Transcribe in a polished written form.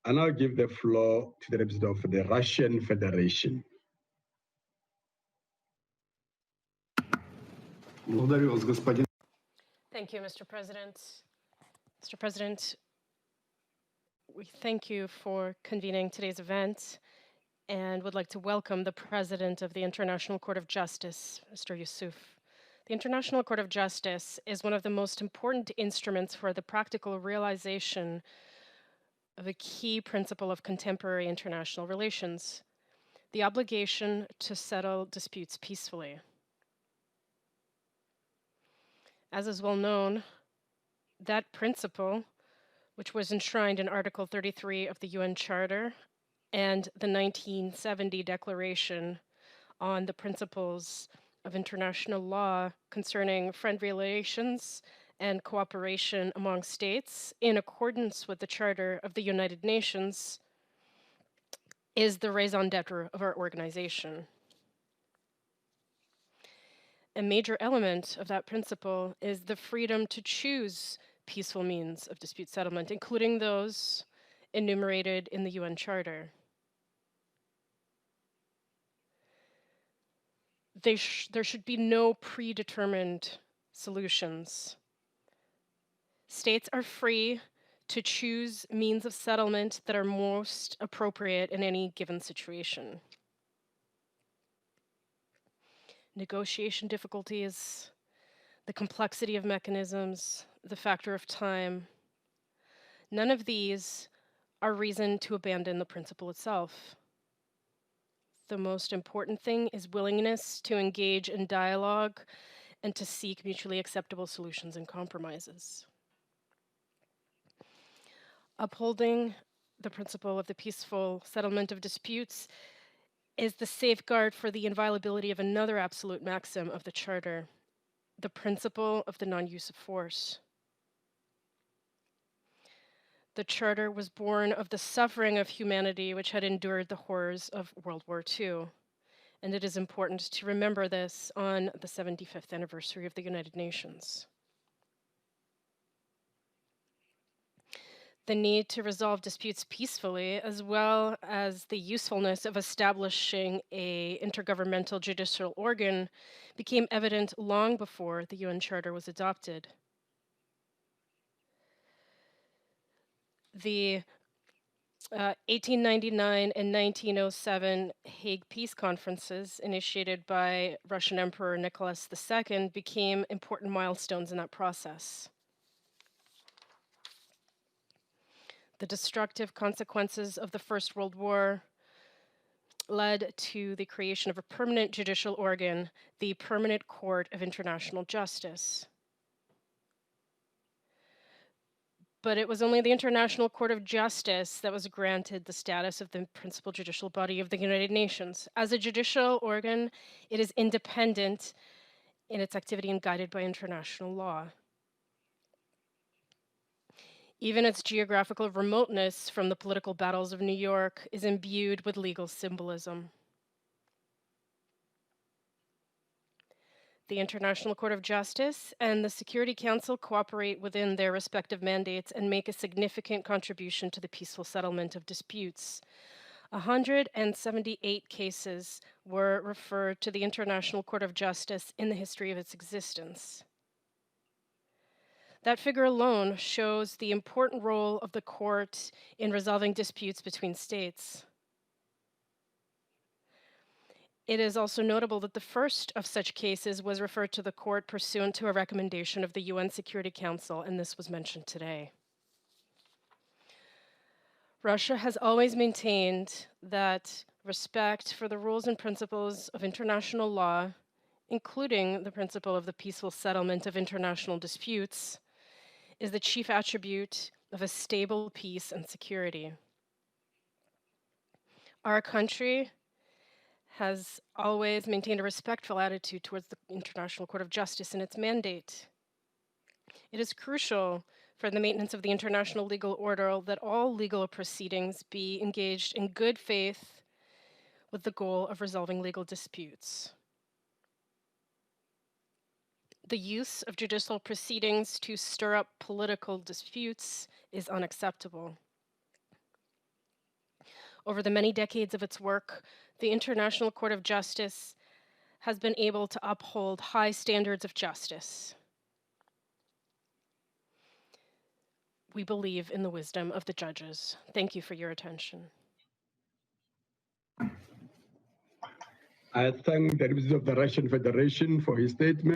I now give the floor to the representative of the Russian Federation. Thank you, Mr. President. Mr. President, we thank you for convening today's event and would like to welcome the President of the International Court of Justice, Mr. Yusuf. The International Court of Justice is one of the most important instruments for the practical realization of a key principle of contemporary international relations, the obligation to settle disputes peacefully. As is well known, that principle, which was enshrined in Article 33 of the UN Charter and the 1970 Declaration on the Principles of International Law concerning friendly relations and cooperation among states, in accordance with the Charter of the United Nations, is the raison d'etre of our organization. A major element of that principle is the freedom to choose peaceful means of dispute settlement, including those enumerated in the UN Charter. There should be no predetermined solutions. States are free to choose means of settlement that are most appropriate in any given situation. Negotiation difficulties, the complexity of mechanisms, the factor of time, none of these are reason to abandon the principle itself. The most important thing is willingness to engage in dialogue and to seek mutually acceptable solutions and compromises. Upholding the principle of the peaceful settlement of disputes is the safeguard for the inviolability of another absolute maxim of the Charter, the principle of the non-use of force. The Charter was born of the suffering of humanity which had endured the horrors of World War II, and it is important to remember this on the 75th anniversary of the United Nations. The need to resolve disputes peacefully, as well as the usefulness of establishing an intergovernmental judicial organ, became evident long before the UN Charter was adopted. The 1899 and 1907 Hague Peace Conferences, initiated by Russian Emperor Nicholas II, became important milestones in that process. The destructive consequences of the First World War led to the creation of a permanent judicial organ, the Permanent Court of International Justice. But it was only the International Court of Justice that was granted the status of the principal judicial body of the United Nations. As a judicial organ, it is independent in its activity and guided by international law. Even its geographical remoteness from the political battles of New York is imbued with legal symbolism. The International Court of Justice and the Security Council cooperate within their respective mandates and make a significant contribution to the peaceful settlement of disputes. 178 cases were referred to the International Court of Justice in the history of its existence. That figure alone shows the important role of the court in resolving disputes between states. It is also notable that the first of such cases was referred to the court pursuant to a recommendation of the UN Security Council, and this was mentioned today. Russia has always maintained that respect for the rules and principles of international law, including the principle of the peaceful settlement of international disputes, is the chief attribute of a stable peace and security. Our country has always maintained a respectful attitude towards the International Court of Justice and its mandate. It is crucial for the maintenance of the international legal order that all legal proceedings be engaged in good faith with the goal of resolving legal disputes. The use of judicial proceedings to stir up political disputes is unacceptable. Over the many decades of its work, the International Court of Justice has been able to uphold high standards of justice. We believe in the wisdom of the judges. Thank you for your attention. I thank the representative of the Russian Federation for his statement.